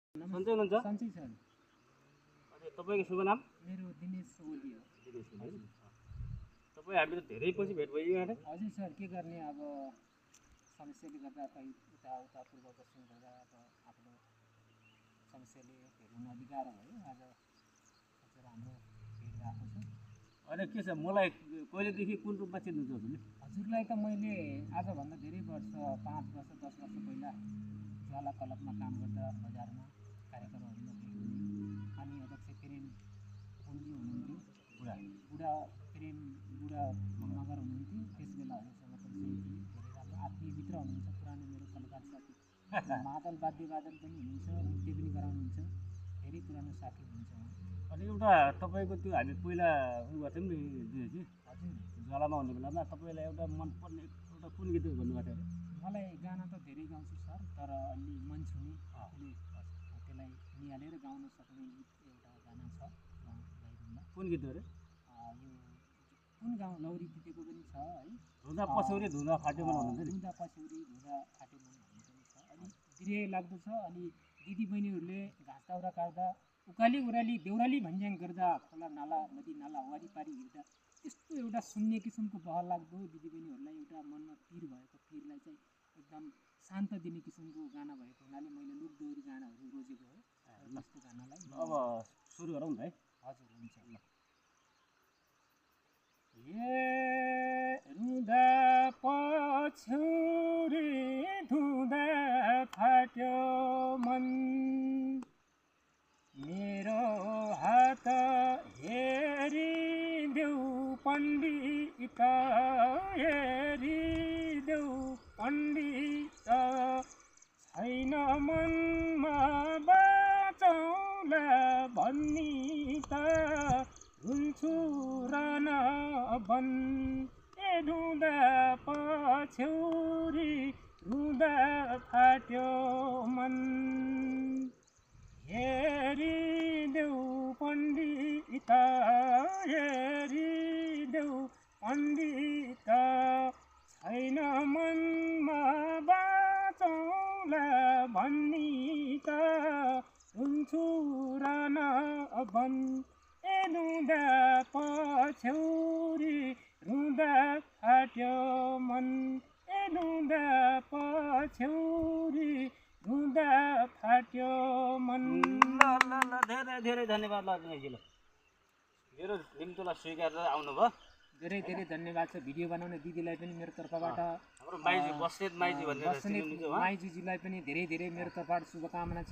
सन्चै हुनुहुन्छ? सन्चै छन्। अनि तपाईँको शुभ नाम? मेरो दिनेश ओली हो। तपाईँ हामी त धेरै पछि भेट भइयो यहाँ। हजुर सर, के गर्ने अब समस्याले गर्दा खै उता पूर्व पश्चिम गर्दा अब आफ्नो समस्याले हेर्न अलिक गाह्रो भयो। आज हजुर हाम्रो भेट भएको छ। अहिले के छ, मलाई कहिलेदेखि कुन रूपमा चिन्नुहुन्छ हजुरले? हजुरलाई त मैले आजभन्दा धेरै वर्ष 5 वर्ष 10 वर्ष पहिला ज्वाला क्लबमा काम गर्दा बजारमा कार्यक्रमहरूमा भेट्ने अनि अध्यक्ष प्रेम पुन्जी हुनुहुन्थ्यो। बुढा प्रेम बुढा नगर हुनुहुन्थ्यो। त्यस बेला हजुरसँग परिचय थिएँ। धेरै राम्रो आत्मीय मित्र हुनुहुन्छ। पुरानो मेरो कलाकार साथी मादल वाद्यवादन पनि हुनुहुन्छ, नृत्य पनि गराउनुहुन्छ। धेरै पुरानो साथी हुनुहुन्छ उहाँ। अनि एउटा तपाईँको त्यो हामी पहिला उयो गर्थ्यौँ नि दिदी, हजुर, ज्वालामा हुने बेलामा तपाईँलाई एउटा मनपर्ने एउटा कुन गीत भन्नुभएको थियो अरे? मलाई गाना त धेरै गाउँछु सर, तर अलि मन छुने आफूले त्यसलाई निहालेर गाउन सक्ने गीत एउटा गाना छ, गाइदिउँला। कुन गीत हो अरे? यो कुन गाउँ लौरी बितेको पनि छ है। धुँदा पछौरी धुँदा फाट्यो मन भन्नुहुन्छ नि? धुँदा पछौरी धुँदा फाट्यो मन भन्ने पनि छ। अलि बिरे लाग्दो छ। अलि दिदीबहिनीहरूले घाँस दाउरा काट्दा उकाली उराली देउराली भन्ज्याङ गर्दा खोला नाला नदी नाला वारिपारि हिँड्दा त्यस्तो एउटा सुन्ने किसिमको बहल लाग्दो दिदीबहिनीहरूलाई एउटा मनमा पिर भएको पिरलाई चाहिँ एकदम शान्त दिने किसिमको गाना भएको हुनाले मैले लोकदोहोरी गानाहरू रोजेको हो। त्यस्तो गानालाई अब सुरु गरौँ न है। हजुर, हुन्छ ल। रुँदा पछौरी धुँदा फाट्यो मन, मेरो हात हेरिदेऊ पण्डित, हेरिदेऊ पण्डित, छैन मनमा बाँचौला भन्नी त हुन्छु रान बन। रुँदा पछौरी रुँदा फाट्यो मन, हेरिदेऊ पण्डित, हेरिदेऊ पण्डित, छैन मनमा बाँचौला भन्नी त हुन्छु रान बन। रुँदा पछौरी रुँदा फाट्यो मन, रुँदा पछौरी रुँदा फाट्यो मन। ल धेरै धेरै धन्यवाद ल दिनेशजी। ल मेरो निम्तोलाई स्वीकारेर आउनुभयो, धेरै धेरै धन्यवाद छ। भिडियो बनाउने दिदीलाई पनि मेरो तर्फबाट, हाम्रो माइजी बस्नेत माइजी भनेर बस्नेत माइजूजीलाई पनि धेरै धेरै मेरो तर्फबाट शुभकामना छ।